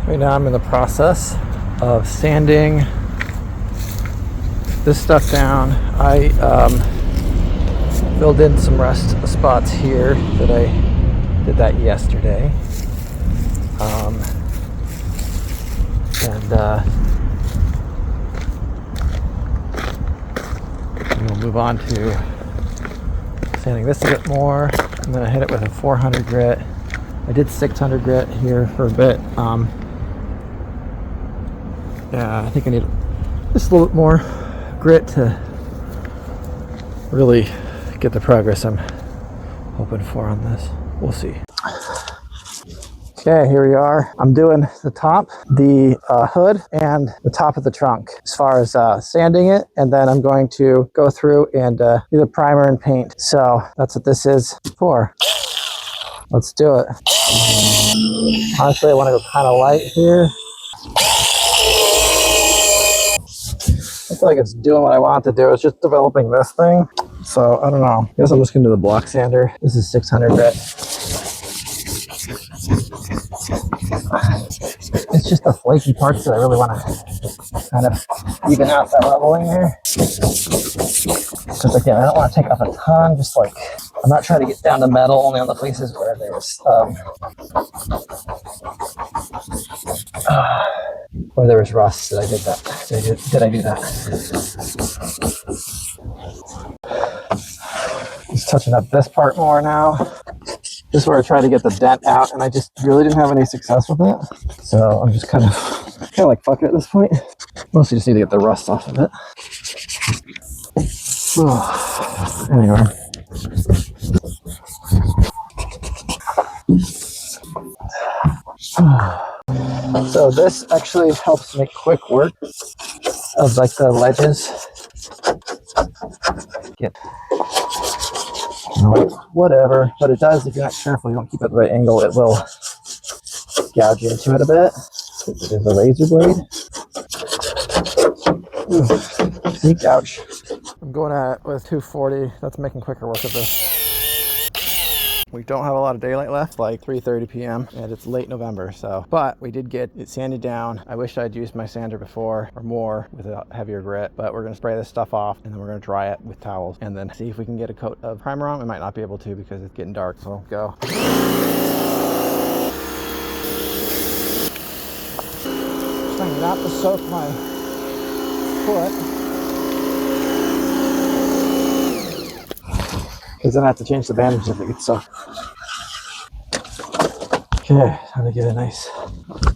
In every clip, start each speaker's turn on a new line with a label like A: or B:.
A: Right now I'm in the process of sanding this stuff down. I filled in some rust spots here that I did that yesterday. And we'll move on to sanding this a bit more. I'm going to hit it with a 400 grit. I did 600 grit here for a bit. Yeah, I think I need just a little bit more grit to really get the progress I'm hoping for on this. We'll see. Okay, here we are. I'm doing the top, the hood, and the top of the trunk as far as sanding it, and then I'm going to go through and do the primer and paint. So that's what this is for. Let's do it. Honestly, I want to go kind of light here. I feel like it's doing what I want it to do. It's just developing this thing. So I don't know. I guess I'm just going to do the block sander. This is 600 grit. It's just the flaky parts that I really want to kind of even out that leveling there. Because again, I don't want to take off a ton, just like, I'm not trying to get down to metal, only on the places where there's, where there was rust that I did that. Did I do that? Just touching up this part more now. This is where I tried to get the dent out, and I just really didn't have any success with it. So I'm just kind of like fuck it at this point. Mostly just need to get the rust off of it. Anyway. So this actually helps make quick work of like the ledges. Get whatever, but it does if you're not careful, you don't keep it at the right angle, it will gouge into it a bit. It is a razor blade. See, gouge. I'm going at it with 240. That's making quicker work of this. We don't have a lot of daylight left, like 3:30 p.m. and it's late November, so. But we did get it sanded down. I wish I'd used my sander before or more with a heavier grit, but we're gonna spray this stuff off and then we're gonna dry it with towels and then see if we can get a coat of primer on. We might not be able to because it's getting dark, so go. Trying not to soak my foot. Because then I have to change the bandage if it gets soaked. Okay, time to get a nice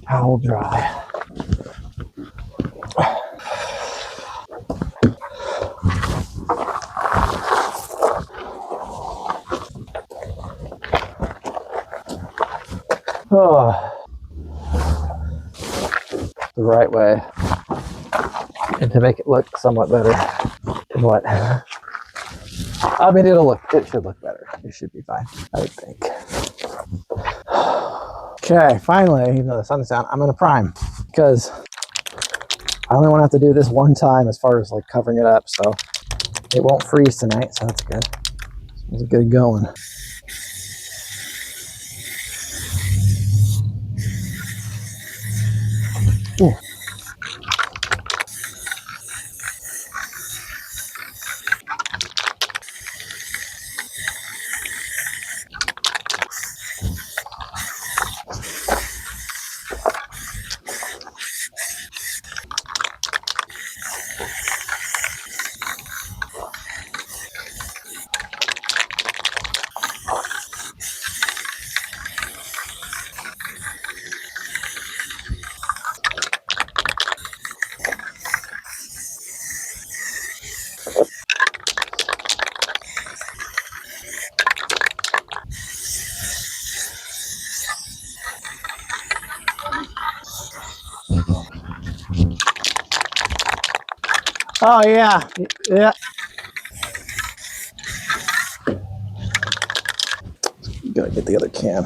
A: towel dry. Oh, the right way. And to make it look somewhat better than what. I mean, it should look better. It should be fine, I would think. Okay, finally, even though the sun's down, I'm gonna prime because I only want to have to do this one time as far as like covering it up, so it won't freeze tonight, so that's good. Let's get it going. Ooh. Oh yeah, yeah. Gotta get the other can.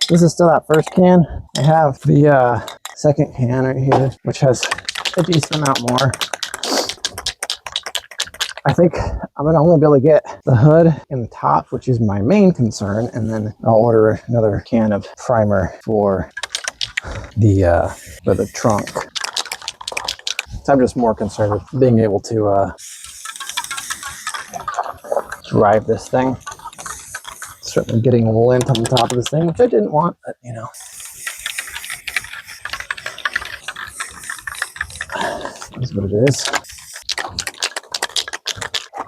A: This is still that first can. I have the second can right here, which has a decent amount more. I think I'm gonna only be able to get the hood and the top, which is my main concern, and then I'll order another can of primer for the trunk. So I'm just more concerned with being able to drive this thing. Certainly getting lint on the top of this thing, which I didn't want, but you know. That's what it is.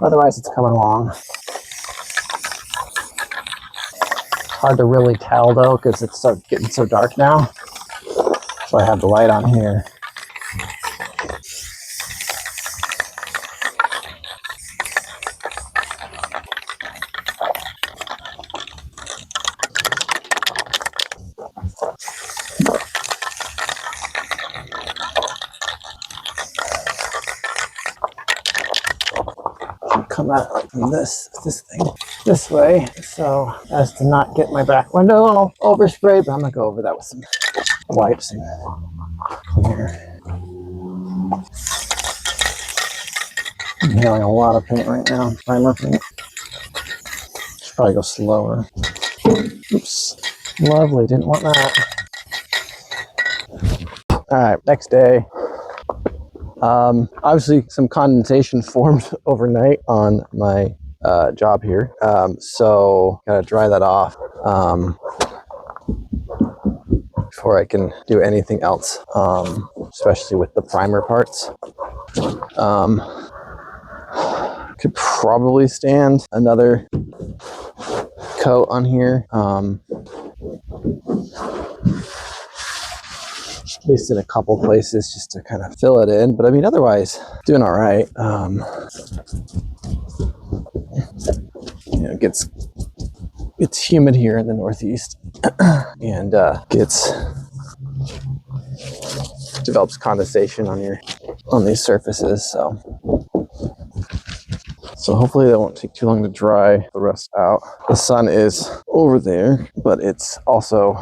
A: Otherwise, it's coming along. Hard to really tell though, because it's getting so dark now. So I have the light on here. Come out from this thing this way, so as to not get my back window all oversprayed. But I'm gonna go over that with some wipes and cleaner. I'm inhaling a lot of paint right now, primer paint. Should probably go slower. Oops, lovely. Didn't want that. All right, next day. Obviously some condensation formed overnight on my job here, so gotta dry that off before I can do anything else, especially with the primer parts. Could probably stand another coat on here, at least in a couple places, just to kind of fill it in. But I mean, otherwise, doing all right. You know, it gets humid here in the Northeast, and develops condensation on these surfaces. So hopefully that won't take too long to dry the rest out. The sun is over there, but it's also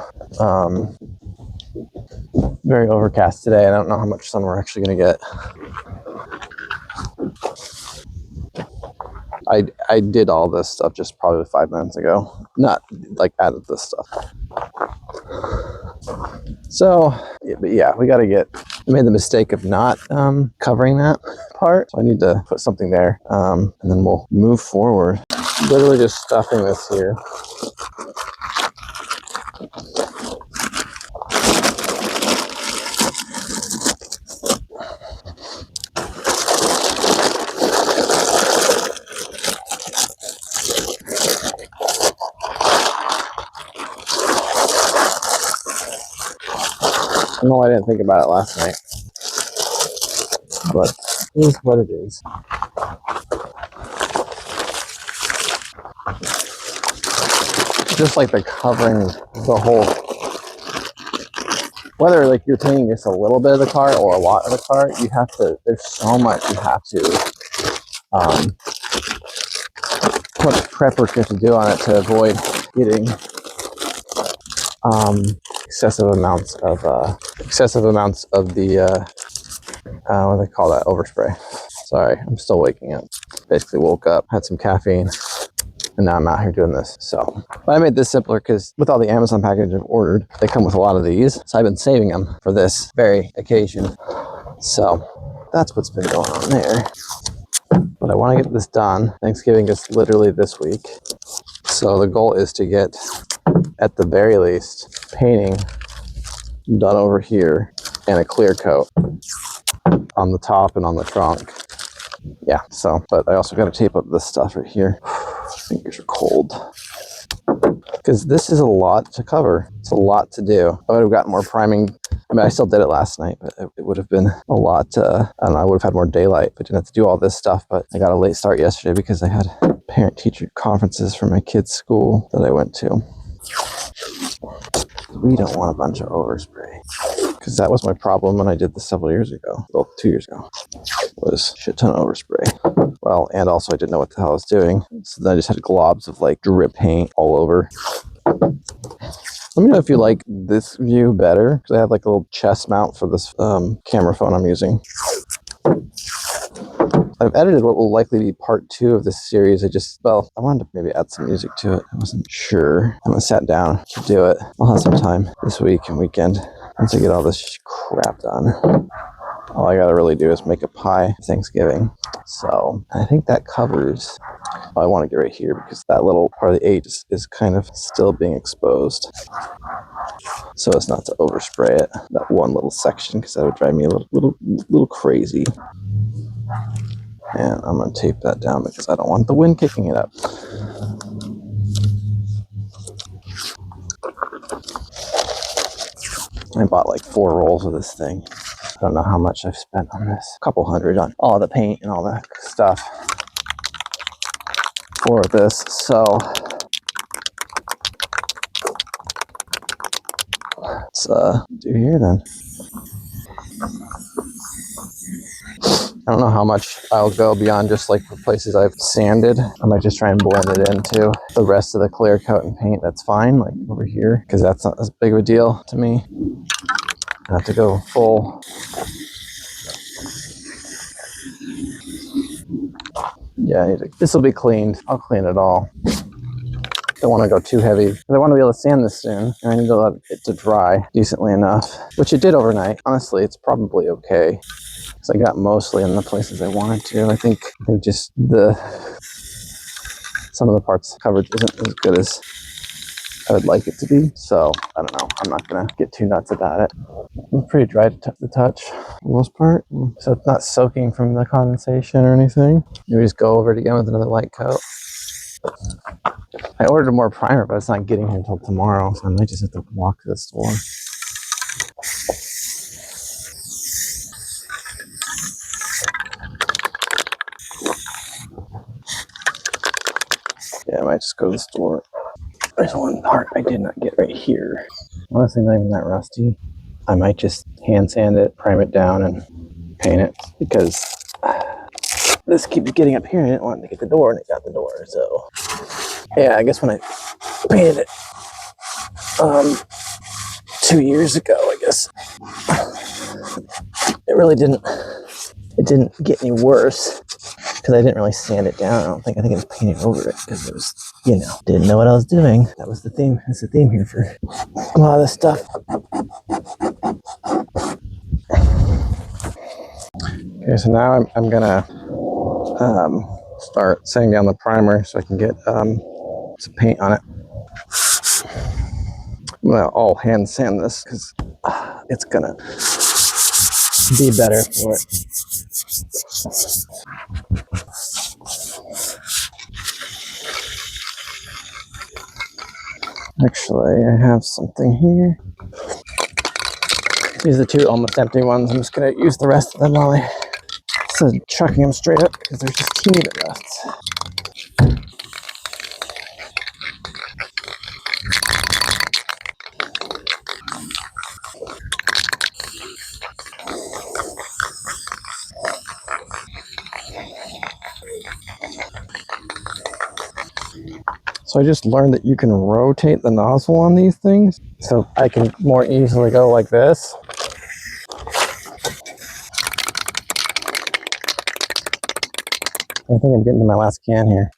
A: very overcast today. I don't know how much sun we're actually going to get. I did all this stuff just probably 5 minutes ago. Not like added this stuff. So, but yeah, we got to I made the mistake of not covering that part. So I need to put something there, and then we'll move forward. Literally just stuffing this here. I know I didn't think about it last night, but it is what it is. Just like the covering the whole, whether like you're painting just a little bit of the car or a lot of the car, you have to, there's so much you have to put prep work you have to do on it to avoid getting excessive amounts of the what do they call that, overspray. Sorry, I'm still waking up. Basically woke up, had some caffeine, and now I'm out here doing this. So, but I made this simpler because with all the Amazon packages I've ordered, they come with a lot of these. So I've been saving them for this very occasion. So that's what's been going on there. But I want to get this done. Thanksgiving is literally this week. So the goal is to get, at the very least, painting done over here and a clear coat on the top and on the trunk. Yeah, so, but I also got to tape up this stuff right here. Fingers are cold. Because this is a lot to cover. It's a lot to do. I would have gotten more priming. I mean, I still did it last night, but it would have been a lot. I don't know, I would have had more daylight, but didn't have to do all this stuff. But I got a late start yesterday because I had parent-teacher conferences for my kids' school that I went to. We don't want a bunch of overspray. Because that was my problem when I did this several years ago. Well, 2 years ago. Was a shit ton of overspray. Well, and also I didn't know what the hell I was doing. So then I just had globs of like drip paint all over. Let me know if you like this view better, because I have like a little chest mount for this camera phone I'm using. I've edited what will likely be part 2 of this series. I wanted to maybe add some music to it. I wasn't sure. I haven't sat down to do it. I'll have some time this week and weekend once I get all this crap done. All I gotta really do is make a pie for Thanksgiving. So I think that covers. I want to get right here because that little part of the H is kind of still being exposed. So as not to overspray it, that one little section, because that would drive me a little crazy. And I'm going to tape that down because I don't want the wind kicking it up. I bought like 4 rolls of this thing. I don't know how much I've spent on this. A couple hundred on all the paint and all that stuff for this. So let's do here then. I don't know how much I'll go beyond just like the places I've sanded. I might just try and blend it into the rest of the clear coat and paint. That's fine, like over here, because that's not as big of a deal to me. I have to go full. Yeah, this will be cleaned. I'll clean it all. Don't want to go too heavy. I want to be able to sand this soon, and I need to let it to dry decently enough, which it did overnight. Honestly, it's probably okay. So I got mostly in the places I wanted to. I think just some of the parts coverage isn't as good as I would like it to be. So I don't know. I'm not gonna get too nuts about it. It's pretty dry to the touch for the most part. So it's not soaking from the condensation or anything. You just go over it again with another light coat. I ordered more primer, but it's not getting here until tomorrow. So I might just have to walk to the store. Yeah, I might just go to the store. There's one part I did not get right here. Honestly, not even that rusty. I might just hand sand it, prime it down, and paint it because this keeps getting up here and I didn't want it to get the door, and it got the door. So yeah, I guess when I painted it 2 years ago, I guess it really didn't get any worse because I didn't really sand it down. I think I just painted over it because it was, didn't know what I was doing. That was the theme. That's the theme here for a lot of this stuff. Okay, so now I'm gonna start sanding down the primer so I can get some paint on it. I'm gonna all hand sand this because it's gonna be better for it. Actually, I have something here. These are the 2 almost empty ones. I'm just gonna use the rest of them while I instead of chucking them straight up because there's just teeny bit left. So I just learned that you can rotate the nozzle on these things, so I can more easily go like this. I think I'm getting to my last can here.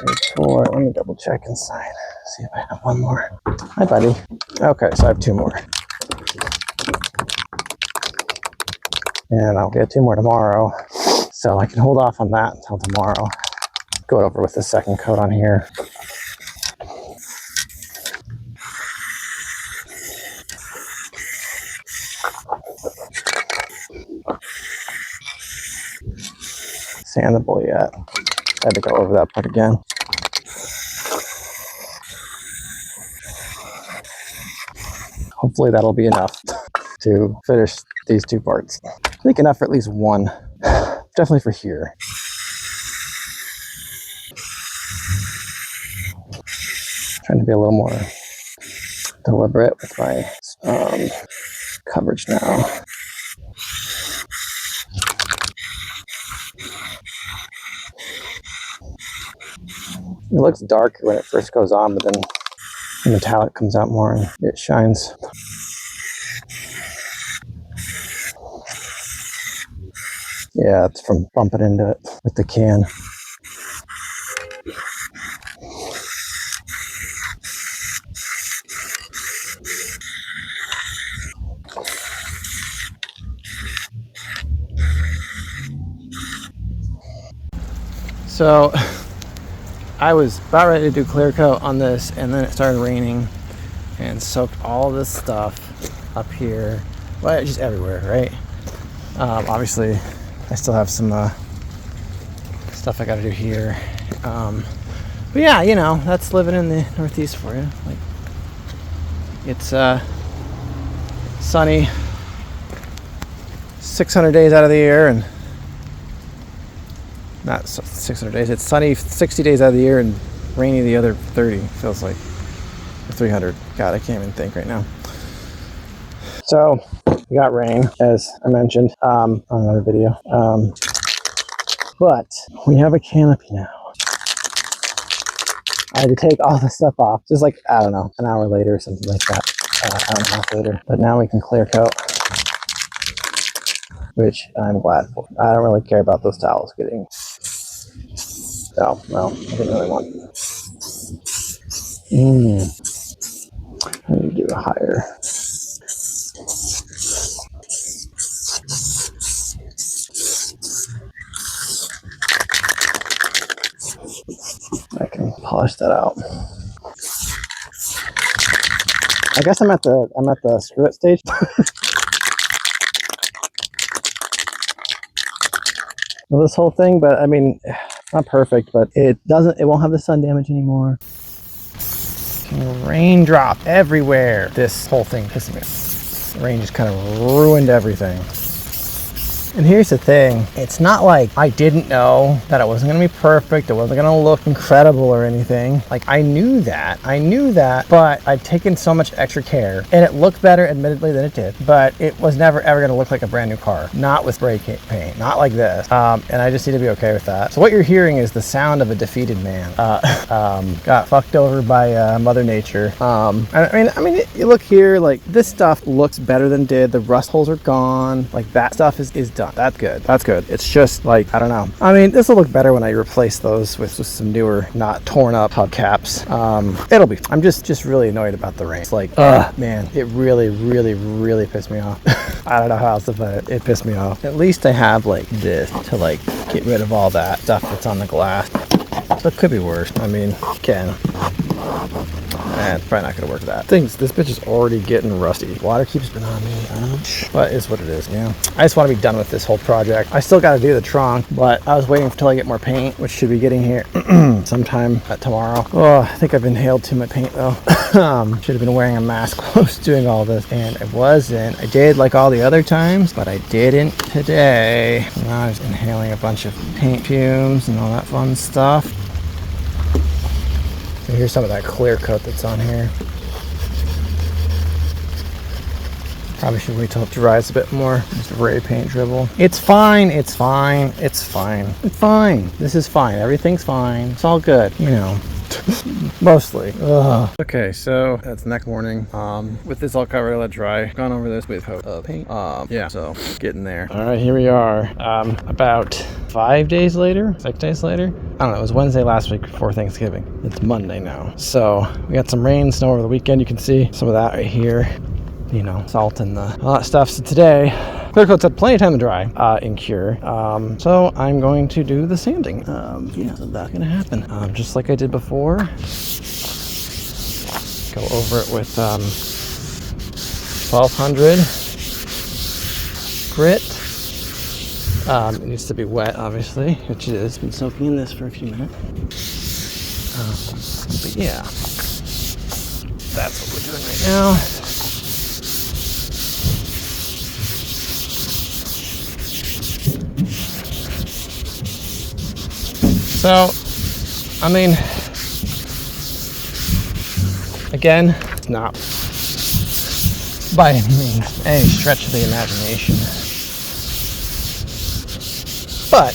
A: 3, 4. Let me double check inside. See if I have one more. Hi, buddy. Okay, so I have 2 more. And I'll get 2 more tomorrow. So I can hold off on that until tomorrow. Go over with the second coat on here. Sandable yet. I had to go over that part again. Hopefully that'll be enough to finish these 2 parts. I think enough for at least one. Definitely for here. Trying to be a little more deliberate with my coverage now. It looks dark when it first goes on, but then the metallic comes out more and it shines. Yeah, it's from bumping into it with the can. So I was about ready to do clear coat on this, and then it started raining and soaked all this stuff up here, well, just everywhere, right? Obviously I still have some stuff I gotta do here, but yeah, you know, that's living in the Northeast for you. Like, it's sunny 600 days out of the year, and not 600 days, it's sunny 60 days out of the year and rainy the other 30, feels like, or 300. God, I can't even think right now. So we got rain, as I mentioned on another video, but we have a canopy now. I had to take all the stuff off, just like, I don't know, an hour later or something like that, hour and a half later. But now we can clear coat, which I'm glad for. I don't really care about those towels getting, oh, well, I didn't really want. I need to do a higher. I can polish that out. I guess I'm at the screw it stage. Well, this whole thing, but I mean, not perfect, but it won't have the sun damage anymore. Raindrop everywhere. This whole thing pissing me off. The rain just kind of ruined everything. And here's the thing, it's not like I didn't know that it wasn't gonna be perfect, it wasn't gonna look incredible or anything. Like, I knew that, but I'd taken so much extra care, and it looked better, admittedly, than it did, but it was never ever gonna look like a brand new car. Not with spray paint, not like this. And I just need to be okay with that. So what you're hearing is the sound of a defeated man. Got fucked over by Mother Nature. I mean, you look here, like, this stuff looks better than it did. The rust holes are gone. Like, that stuff is done. That's good. That's good. It's just like, I don't know. I mean, this will look better when I replace those with some newer, not torn up hubcaps. It'll be. I'm just really annoyed about the rain. It's like, man, it really, really, really pissed me off. I don't know how else to put it. It pissed me off. At least I have like this to like get rid of all that stuff that's on the glass. So it could be worse. I mean, can. It's probably not gonna work that. This bitch is already getting rusty. Water keeps been on me. But it's what it is, yeah. I just want to be done with this whole project. I still got to do the trunk, but I was waiting until I get more paint, which should be getting here sometime tomorrow. Oh, I think I've inhaled too much paint though. Should have been wearing a mask while I was doing all this, and I wasn't. I did like all the other times, but I didn't today. Now I was inhaling a bunch of paint fumes and all that fun stuff. So here's some of that clear coat that's on here. Probably should wait till it dries a bit more. Just repaint dribble. It's fine. It's fine. It's fine. It's fine. This is fine. Everything's fine. It's all good. You know. Mostly. Ugh. Okay, so that's the next morning. With this all covered, I let dry. Gone over this with paint. Yeah, so getting there. All right, here we are. About 5 days later, 6 days later. I don't know. It was Wednesday last week before Thanksgiving. It's Monday now. So we got some rain, snow over the weekend. You can see some of that right here. You know, salt and all that stuff. So today, clear coat's had plenty of time to dry and cure. So I'm going to do the sanding. Yeah, so that's gonna happen. Just like I did before. Go over it with 1200 grit. It needs to be wet, obviously, which it is. Been soaking in this for a few minutes. But yeah, that's what we're doing right now. So, I mean, again, it's not by any stretch of the imagination, but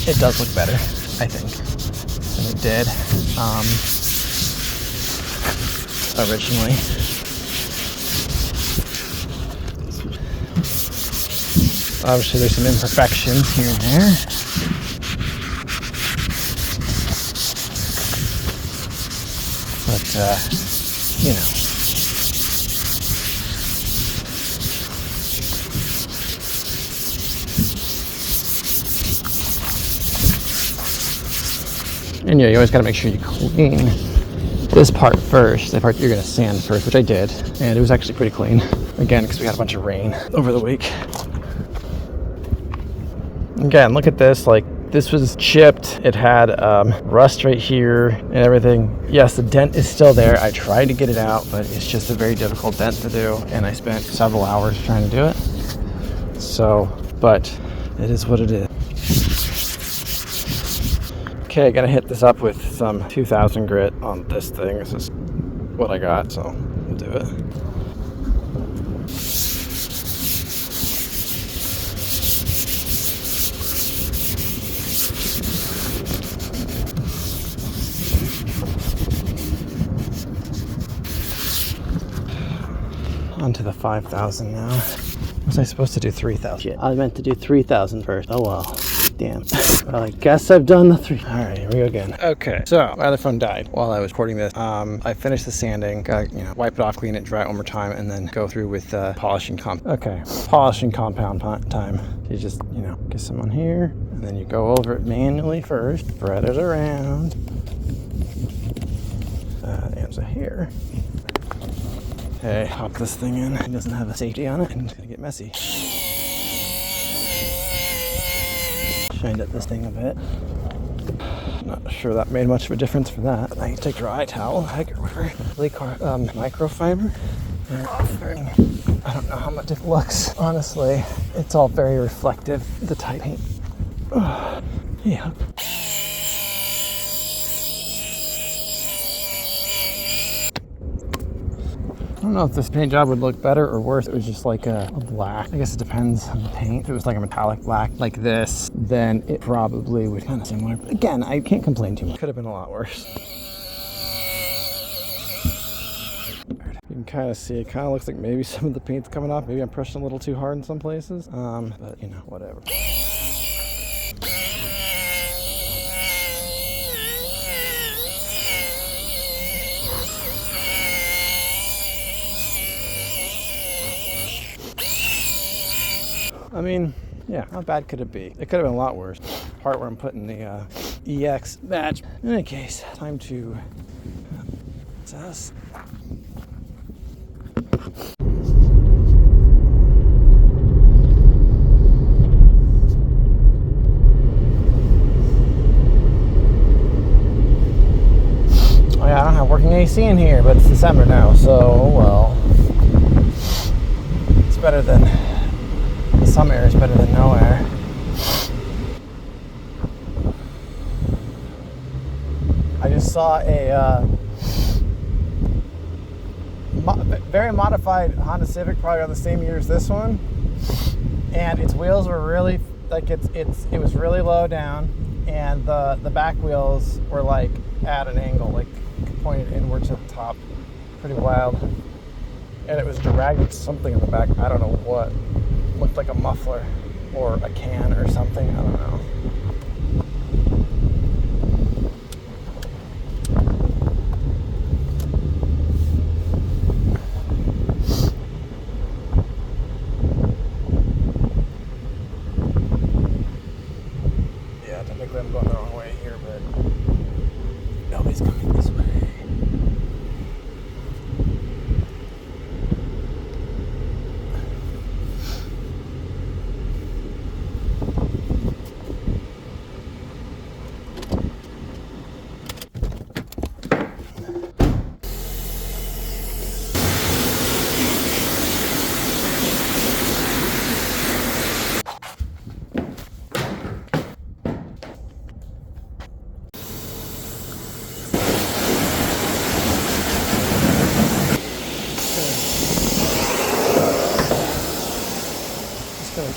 A: it does look better, I think, than it did originally. Obviously there's some imperfections here and there. But, you know. And yeah, you always got to make sure you clean this part first, the part you're going to sand first, which I did. And it was actually pretty clean. Again, because we had a bunch of rain over the week. Again, look at this, like this was chipped. It had rust right here and everything. Yes, the dent is still there. I tried to get it out, but it's just a very difficult dent to do. And I spent several hours trying to do it. So, but it is what it is. Okay, gotta hit this up with some 2000 grit on this thing. This is what I got, so we'll do it. Onto the 5,000 now. Was I supposed to do 3,000? I meant to do 3,000 first. Oh well. Damn. Well, I guess I've done the 3. All right, here we go again. Okay, so my other phone died while I was recording this. I finished the sanding, got, wipe it off, clean it, dry it one more time, and then go through with polishing polishing compound time. You just, get some on here, and then you go over it manually first, spread it around. And so here. Okay, pop this thing in. It doesn't have a safety on it, and it's gonna get messy. Shined up this thing a bit. Not sure that made much of a difference for that. I can take a dry towel, whatever. Microfiber. I don't know how much it looks. Honestly, it's all very reflective, the type paint. Yeah. I don't know if this paint job would look better or worse. It was just like a black. I guess it depends on the paint. If it was like a metallic black like this, then it probably would kind of similar. But again, I can't complain too much. Could have been a lot worse. You can kind of see, it kind of looks like maybe some of the paint's coming off. Maybe I'm pushing a little too hard in some places. But whatever. I mean, yeah, how bad could it be? It could have been a lot worse. The part where I'm putting the EX badge. In any case, time to assess. Oh yeah, I don't have working AC in here, but it's December now, so well. It's better than... Some air is better than no air. I just saw a very modified Honda Civic, probably on the same year as this one, and its wheels were really like it was really low down, and the back wheels were like at an angle, like pointed inward to the top. Pretty wild. And it was dragging something in the back. I don't know what. Looked like a muffler or a can or something. I don't know. Yeah, technically I'm going the wrong way here, but nobody's coming this way.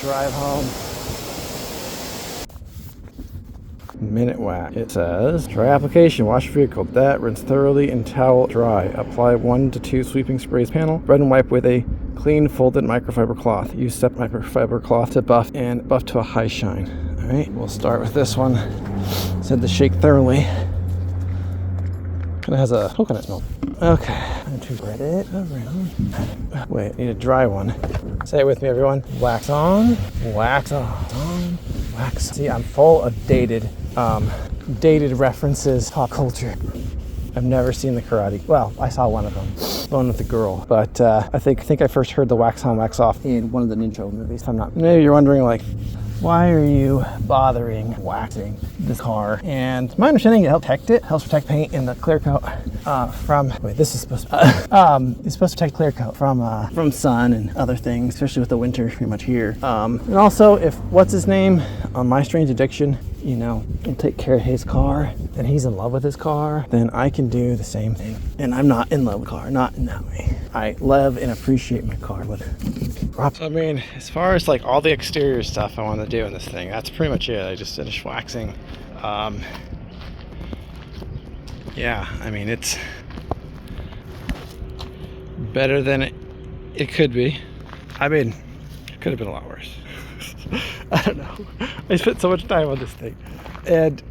A: Drive home. minute wax. It says, dry application, wash your vehicle. That, rinse thoroughly and towel dry. Apply 1 to 2 sweeping sprays panel. Spread and wipe with a clean folded microfiber cloth. Use step microfiber cloth to buff and buff to a high shine. All right, we'll start with this one. It said to shake thoroughly. Kind of has a coconut milk. Okay, I'm to spread it around. Wait, I need a dry one. Say it with me, everyone. Wax on, wax off, on, wax. See, I'm full of dated references, pop culture. I've never seen the karate. Well, I saw one of them, the one with the girl. But I think I first heard the wax on, wax off in one of the Ninja movies. If I'm not. Maybe you're wondering, like, why are you bothering waxing this car? And my understanding, it helps protect it. Helps protect paint in the clear coat from. Wait, this is supposed to. It's supposed to protect clear coat from sun and other things, especially with the winter pretty much here. And also, if what's his name on My Strange Addiction, you know, will take care of his car, and he's in love with his car, then I can do the same thing. And I'm not in love with the car, not in that way. I love and appreciate my car. I mean, as far as like all the exterior stuff I want to do in this thing, that's pretty much it. I just finished waxing. Yeah, I mean, it's better than it could be. I mean, it could have been a lot worse. I don't know. I spent so much time on this thing. And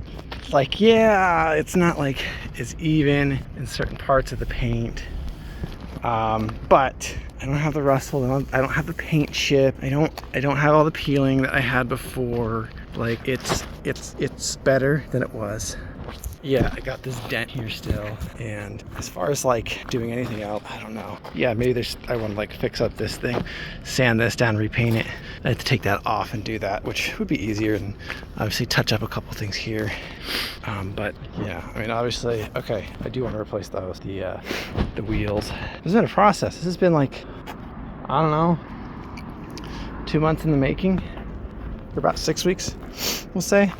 A: like, yeah, it's not like it's even in certain parts of the paint. But I don't have the rustle. I don't have the paint chip. I don't have all the peeling that I had before. Like, it's better than it was. Yeah, I got this dent here still. And as far as like doing anything else, I don't know. Yeah, maybe I want to like fix up this thing, sand this down, repaint it. I have to take that off and do that, which would be easier, and obviously touch up a couple things here. But yeah, I mean, obviously, okay, I do want to replace those, the wheels. This has been a process. This has been like, I don't know, 2 months in the making, for about 6 weeks, we'll say.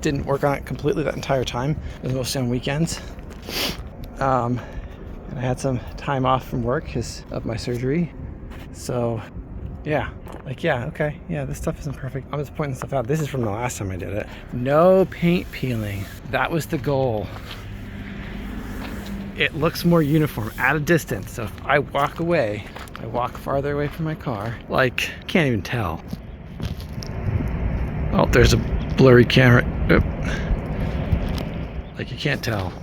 A: Didn't work on it completely that entire time. It was mostly on weekends. And I had some time off from work because of my surgery. So yeah, like, yeah, okay, yeah, this stuff isn't perfect. I'm just pointing stuff out. This is from the last time I did it. No paint peeling. That was the goal. It looks more uniform at a distance. So if I walk away, I walk farther away from my car, like, can't even tell. Oh, there's a blurry camera. Oop. Like, you can't tell,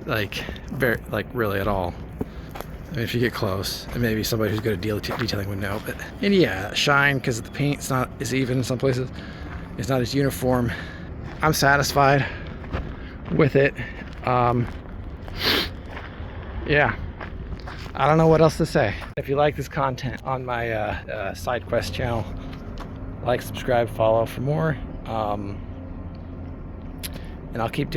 A: like, really at all. I mean, if you get close, and maybe somebody who's good at detailing would know. But, and yeah, shine, because the paint's not as even in some places. It's not as uniform. I'm satisfied with it. Yeah, I don't know what else to say. If you like this content on my SideQuests channel, like, subscribe, follow for more. And I'll keep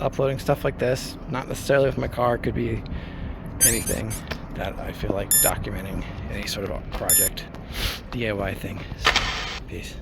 A: uploading stuff like this. Not necessarily with my car. It could be anything that I feel like documenting, any sort of project, DIY thing. So, peace.